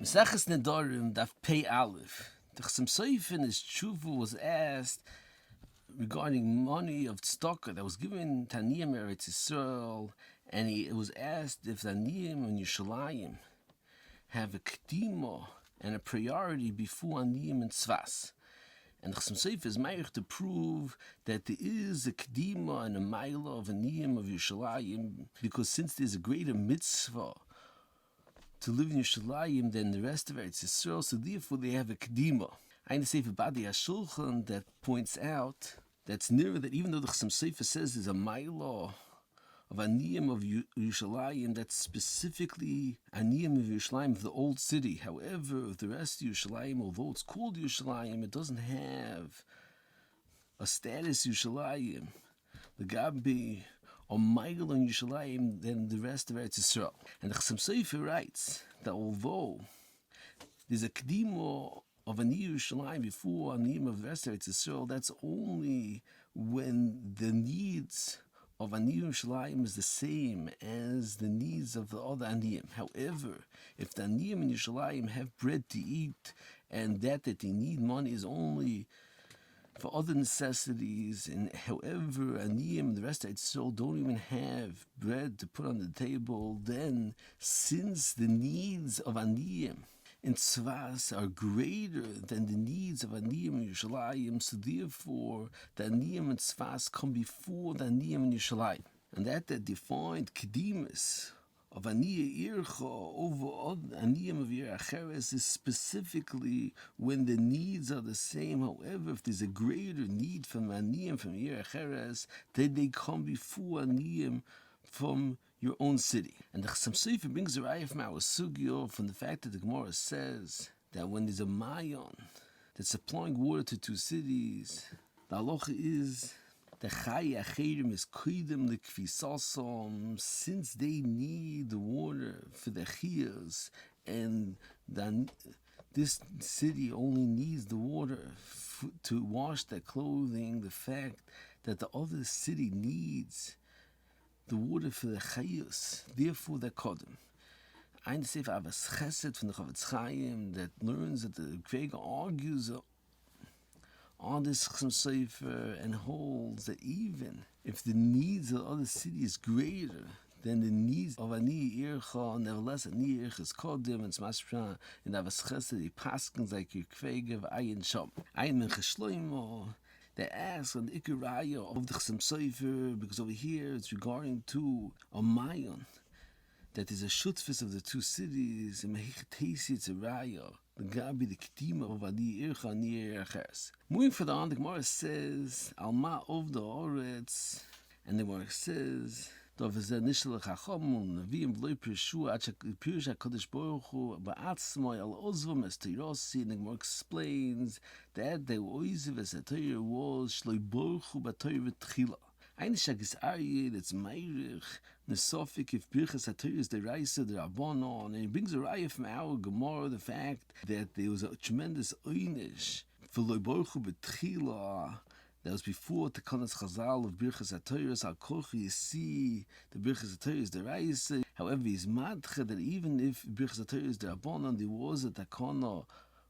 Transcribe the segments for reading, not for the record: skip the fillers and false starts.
Maseches Nedarim daf pei aleph. The Chassam Sofer in his tshuva was asked regarding money of tzedakah that was given to Aniyim Eretz Yisrael, and it was asked if the Aniyim in Yerushalayim have a kedima and a priority before Aniyim in Tzvas. And the Chassam Sofer is meich to prove that there is a kedima and a maila of Aniyim of Yerushalayim, because since there's a greater mitzvah to live in Yerushalayim than the rest of Eretz Yisrael, so therefore they have a kedima. I understand for Badi HaShulchan that points out that's nearer that even though the Chassam Sofer says there's a maila of Aniyim of Yerushalayim, that's specifically Aniyim of Yerushalayim of the old city. However, of the rest of Yerushalayim, although it's called Yerushalayim, it doesn't have a status Yerushalayim, the Gabi, or Michael in Yerushalayim than the rest of Eretz Yisrael. And the Chassam Sofer writes that although there's a kedima of Aniyim Yerushalayim before Aniyim of the rest of Eretz Yisrael, that's only when the needs of Aniyim Yerushalayim is the same as the needs of the other Aniyim. However, if the Aniyim in Yerushalayim have bread to eat, and that they need money is only for other necessities, and however Aniyim and the rest of Yisrael don't even have bread to put on the table, then since the needs of Aniyim in Tzvas are greater than the needs of Aniyim in Yerushalayim, so therefore the Aniyim in Tzvas come before the Aniyim in Yerushalayim. And that defined Kedimus of Aniyah Ircha over Aniyim of Yer Acheres is specifically when the needs are the same. However, if there's a greater need from Aniyim from Yer Acheres, then they come before Aniyim from your own city. And the Chassam Sofer brings a raya from our sugyo from the fact that the Gemara says that when there's a mayon that's supplying water to two cities, the halacha is the Chai Acherim is Kuidim Likfisasom, since they need the water for the Chiyas, and then this city only needs the water to wash their clothing. The fact that the other city needs the water for the Chiyas, therefore they're Kodim. I understand for Avas Chesed from the Chavetz Chaim that learns that the Kvega argues on this Chassam Sofer and holds that even if the needs of the other city is greater than the needs of Ani Ircha, nevertheless Ani Ircha is Kodim, and it's Masra in Avas Chesed, he paskins like your Kvega v'ayin Shom. Ayin Mincha Shloimo, they ask on the Ikeraya of the Chassam Sofer, because over here it's regarding to a Mayon, that is a shutfis of the two cities, and Mehichetesi it's a Raya, the Gabi, the Kedima of Ani Ircha, Ani Irches. Moving further on, the Gemara says, Alma of the Oretz, and the Gemara says, Dov ze nishel chacham Neviim v'lo pirshu ad shepirish HaKadosh Baruch Hu ba'atzmo al ozvam es teirasi, and the Gemara explains that the oiziv es hatorah was shloi Baruch Hu b'torah v'tchila. Eine shagis Aryeh that's meirich nesofik if Birkat hatorah is the Raisa the Rabbanon, and he brings a raya from our Gemara the fact that there was a tremendous oynish for lo Baruch Hu b'tchila that was before the Tekanas Chazal of Birkat hatorah. Al kochi you see the Birkat hatorah is the Raisa. However, he's madcha that even if Birkat hatorah is the Rabbanon, there was a Takana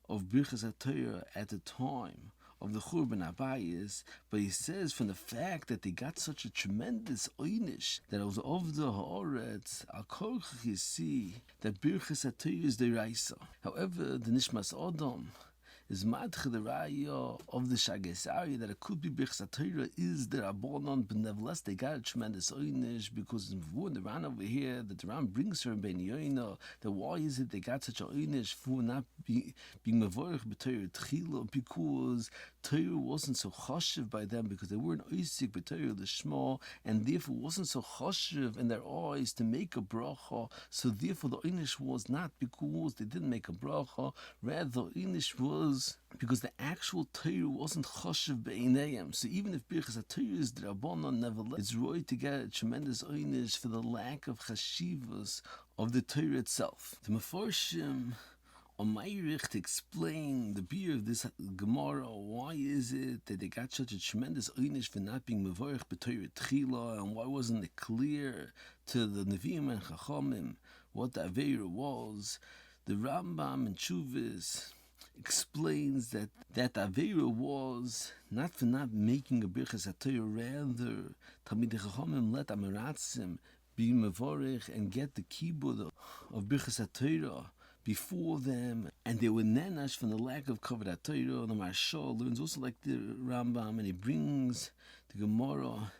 of Birkat hatorah at the time of the Churban Abayis, but he says from the fact that they got such a tremendous oynish that it was of the Haaretz, al kochi you see that Birkat hatorah is the Raisa. However, the Nishmas Adam is madcha the raya of the Shagesari that it could be Birkat hatorah is the Rabbanon, but nevertheless they got a tremendous oynish, because in the Ran over here that the Ran brings her in Ben Yoina, that why is it they got such a oynish for not being mevorach b'torah tchila, because Torah wasn't so chashiv by them, because they weren't oisik b'torah l'shma, and therefore wasn't so chashiv in their eyes to make a bracha. So therefore the oynish was not because they didn't make a bracha, rather the oynish was because the actual Torah wasn't chashiv b'einayim. So even if Birkat hatorah is the Rabbanon, nevertheless it's right to get a tremendous oynish for the lack of chashivas of the Torah itself. The Mefarshim on Meirich to explain the beer of this Gemara, why is it that they got such a tremendous oynish for not being mevorach b'torah tchila, and why wasn't it clear to the Neviim and Chachamim what the Aveira was? The Rambam in Chuvas explains that Avera was not for not making a Birkas hatorah, rather Talmidei Chachamim let Amaratzim be mevorech and get the kibud of Birkas hatorah before them, and they were nenash from the lack of covered hatorah. The Marshal learns also like the Rambam, and he brings the Gemara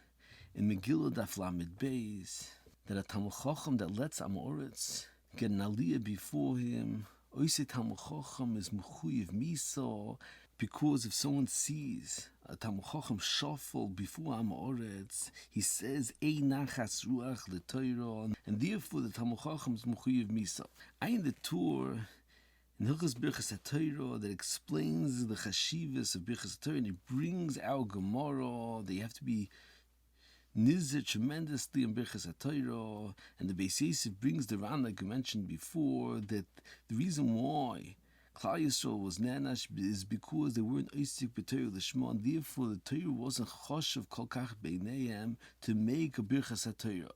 in Megillah Daf Lamed Beis that a Talmid Chacham that lets Amoritz get an aliyah before him, Oisei Talmid Chacham is mechuyev misa, because if someone sees a Talmid Chacham shuffle before Amoritz, he says Ei nachas ruach l'Torah, and therefore the Talmid Chacham is mechuyev misa. In the tour in Hilchos Birkas hatorah that explains the chashivas of Birkas hatorah, and he brings out Gemara. They have to be nizir tremendously in Birkas hatorah, and the Beis Yosef brings the Ran, like I mentioned before, that the reason why Klal Yisrael was nanash is because they weren't oisik b'Torah l'shma, and therefore the Torah wasn't choshev kol kach beinayim to make a Birkas hatorah.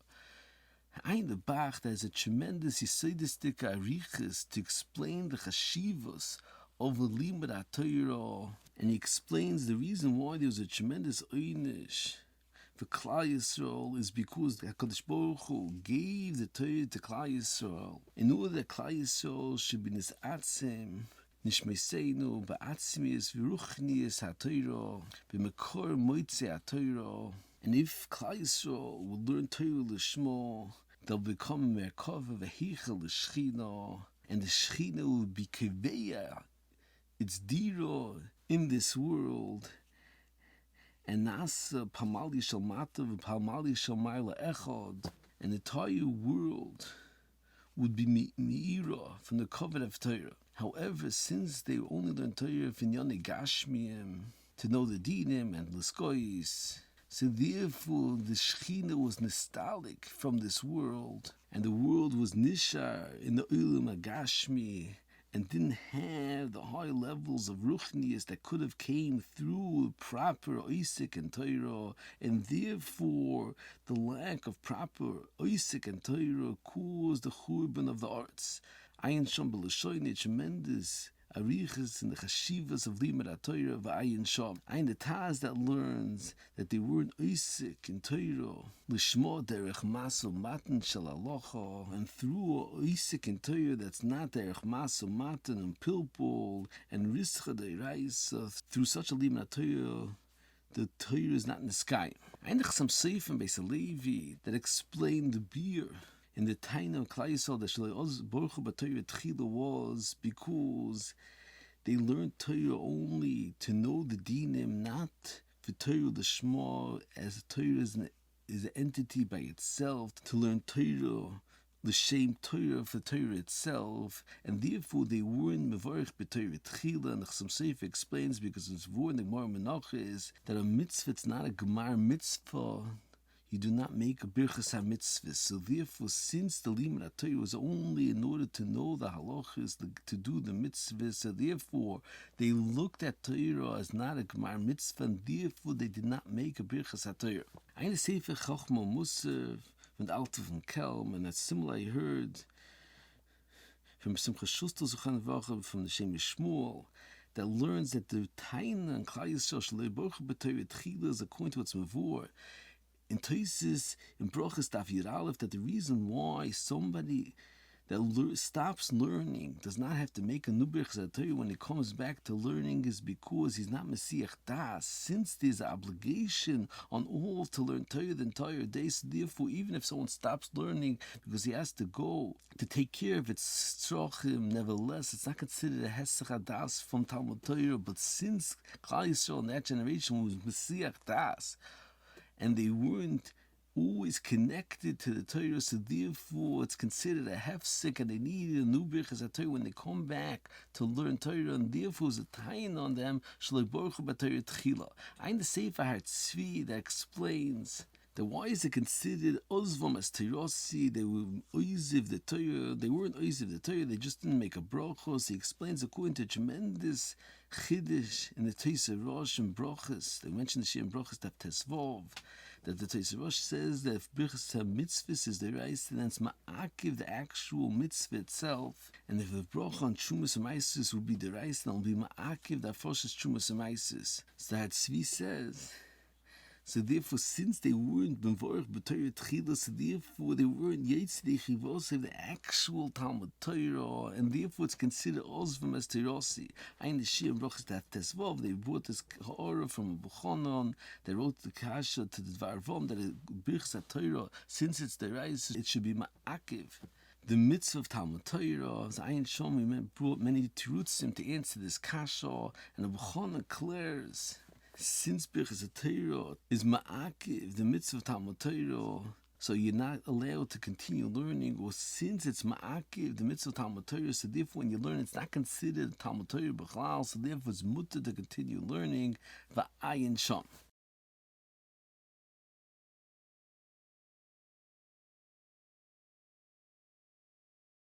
In the barc, there's a tremendous yisoidistic arichas to explain the chashivos of the limud hatorah, and he explains the reason why there was a tremendous einish for Klal Yisrael is because the HaKadosh Baruch Hu gave the Torah to Klal Yisrael in order that Klal Yisrael should be nisatzim nishmeiseinu ba'atzmius v'ruchnius hatorah b'mekor moitzei hatorah. And if Klal Yisrael will learn Torah l'shmo, they'll become merkava v'hichel l'shchina, and the shchina will be keveya its dira in this world. And nasa pamali shel matav pamali shel ma'ala echad, and the entire world would be meira from the covet of Torah. However, since they only learn Torah from Yonei Gashmiim to know the dinim and l'skois, so therefore the Shechina was nostalgic from this world, and the world was nishar in the Ulam Agashmi, and didn't have the high levels of ruchnius that could have came through proper Isaac and Torah, and therefore the lack of proper Isaac and Torah caused the churban of the arts. Ayin Shom B'Lashoyne, tremendous arichas in the chashivas of limud haTorah v'ayin Shom. Ayin the Taz that learns that they weren't Isaac in Torah l'shmo derech maso matan shel halacha, and through Isaac in Torah that's not derech maso matan and pilpul and rischa deiraisa, through such a limud haTorah the Torah is not in the sky. Ayin the Chasam Sofer Beis Levi that explained the beer in the time of Klal Yisrael that Shelo Baruch Hu b'Torah Tchila was because they learned Torah only to know the dinim, not for Torah l'shma, as Torah is an entity by itself, to learn Torah l'shem Torah for Torah itself, and therefore they weren't mevarich b'Torah Tchila. And the Chasam Sofer explains because it's vor in the Gemara Menachos is that a mitzvah is not a gemar mitzvah. You do not make a birchas ha-mitzvah. So therefore, since the limud haTorah was only in order to know the halachas, to do the mitzvah, so therefore they looked at Torah as not a gemar mitzvah, and therefore they did not make a birchas haTorah. Eine Sefer Chochma Musaf from the Alter von Kelm, and that's similar I heard from Simcha Schuster Zuchan Vacha from the Shem Yishmuel, that learns that the Taina and Klal Yisrael Shelo Baruch Hu b'Torah Tchila is according to what's mavur in Tosis, in Brochus Daf Yud Aleph, that the reason why somebody that stops learning does not have to make a new Birchas haTorah when he comes back to learning is because he's not Mesiach Das, since there's an obligation on all to learn Torah the entire day. So therefore, even if someone stops learning because he has to go to take care of its tzrochim, nevertheless, it's not considered a Hesach Das from Talmud Torah. But since Klal Yisrael in that generation was Mesiach Das, and they weren't always connected to the Torah, so therefore it's considered a hefsek, and they needed a new Birchas haTorah when they come back to learn Torah, and therefore it's a tain on them, Shelo Baruch Hu b'Torah Tchila. I'm the Sefer HaTzvi that explains that why is it considered Ozvam as Terosi? They were Oiziv the Torah, they weren't Oiziv the Torah, they just didn't make a bracha. So he explains according to tremendous Chiddush in the Teis Rosh and Brachas. They mentioned the Shir in Brachas Daf Tesvov, that the Tzedakah Rosh says that if Birkat mitzvah is the rice, then it's ma'akiv, the actual mitzvah itself. And if the bracha on Trumas Amaisis would be the rice, then it'll be ma'akiv, the first Trumas Amaisis. So that Tzvi says, so therefore, since they weren't Benvorach B'Torah Tchila, so therefore they weren't Yetzidei Chivos of the actual Talmud Torah, and therefore it's considered Ozvam as Terasi. Ein Shir Brachas that Tesvav, they brought this hatorah from Buchanan, they wrote the Kasha to the Dvarvom, that Birkas Torah, since it's the rice, it should be Ma'akiv. The mitzvah of Talmud Torah, as Ayin Shom, brought many Tirutzim to answer this Kasha, and the Buchanan declares, since Birkas Torah is ma'akiv, the mitzvah of Talmud Torah, so you're not allowed to continue learning, or since it's ma'akiv, the mitzvah of Talmud Torah, so therefore when you learn, it's not considered Talmud Torah b'chlal, so therefore it's mutter to continue learning, va'ayin sham.